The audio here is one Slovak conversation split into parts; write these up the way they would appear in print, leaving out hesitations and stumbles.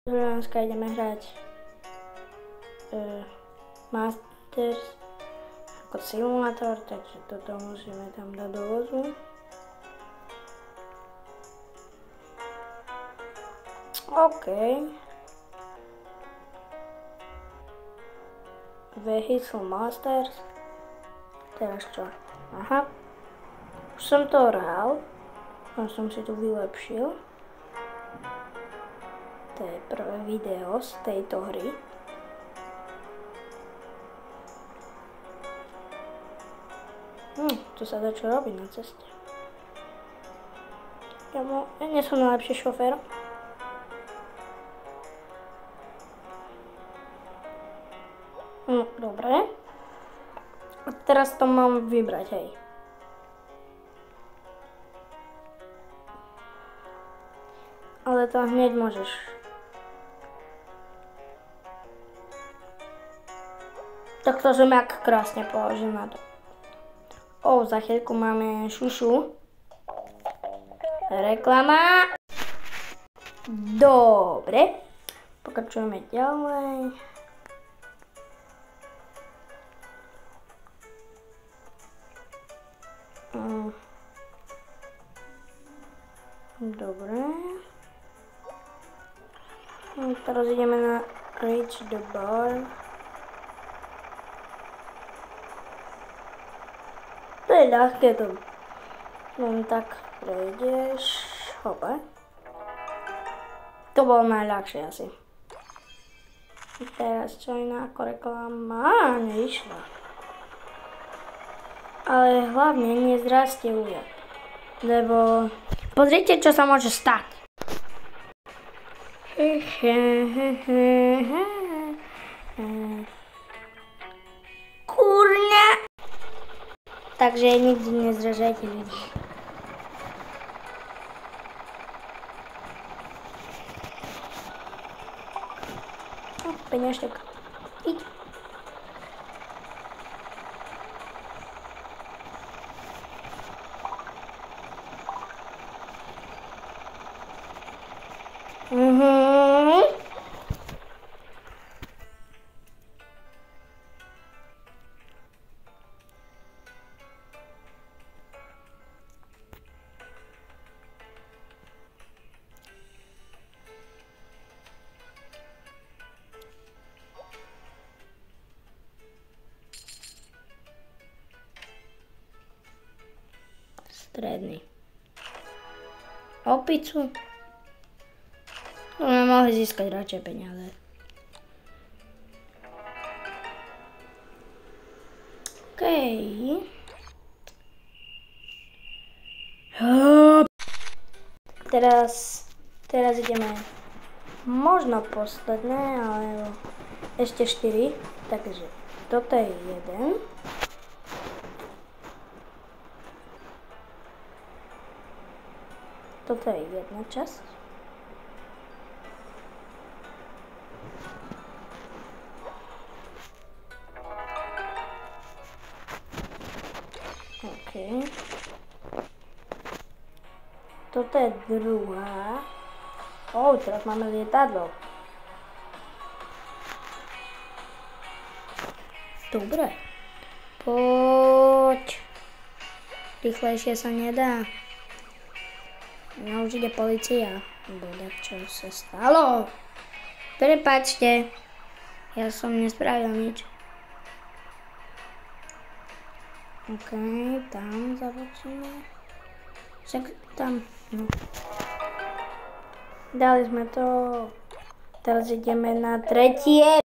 Dneska ideme hrať Masters ako simulátor, takže toto musíme tam dať do vozu. OK. Vehicle Masters. Teraz čo? Aha. Už som to hral. Som si tu vylepšil. To je prvé video z tejto hry. Tu sa dá čo robiť na ceste. Ja nie som najlepší šofér. Dobre. A teraz to mám vybrať, hej. Ale to hneď môžeš. Tak to som jak krásne položil na to. Za chvíľku máme šušu. Reklama. Dobre. Pokračujeme ďalej. Dobre. Teraz ideme na Reach the Bar. To je ľahké, to len tak prejdeš. Hopa. To bolo najľahšie asi. Teraz čo iná ako reklama? Neišla. Ale hlavne nezrastie ujak. Lebo pozrite, čo sa môže stať. Kurňa! Takže nikdy nezražajte ľudí. Peňažtek. Iď. Stredný. Opicu. To sme mohli získať radšej peniaze. OK. Teraz ideme možno posledné, ale ešte 4. Takže toto je 1. Toto je jedna časť. OK. Toto je druhá. Teraz máme lietadlo. Dobre. Poď. Rýchlejšie sa nedá. No už ide policia. Boda, čo sa stalo? Prepáčte. Ja som nespravil nič. OK, tam zabočíme. Však tam, no. Dali sme to. Teraz ideme na tretie.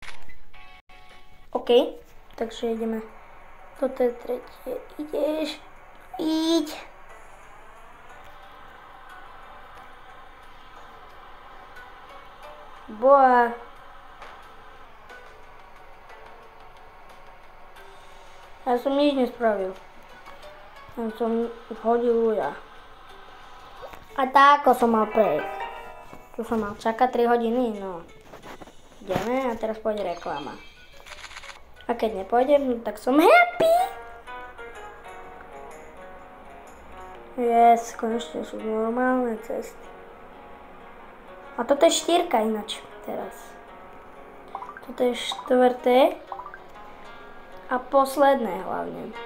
OK, takže ideme. Toto je tretie. Ideš. Iď. Boa. Ja som nič nespravil. Ja som hodil uja. A tak som mal prejsť. Tu som mal čakať 3 hodiny, no. Ideme a teraz pôjde reklama. A keď nepôjdem, tak som happy. Yes, konečne sú normálne cesty. A toto je 4 ináč. teraz. Toto je štvrté a posledné hlavne.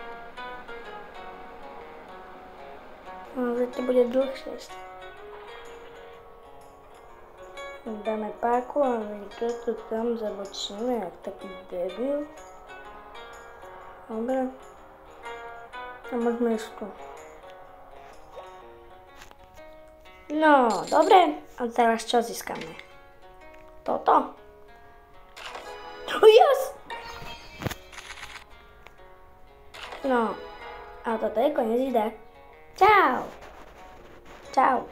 No, že to bude dlhšie. Dáme páku a to tam zabočíme, jak taký debil. Dobre. A môžeme ísť tu. No, dobre. A teraz čo získame? Toto? Yes! No, a toto je koniec videa. Čau! Čau!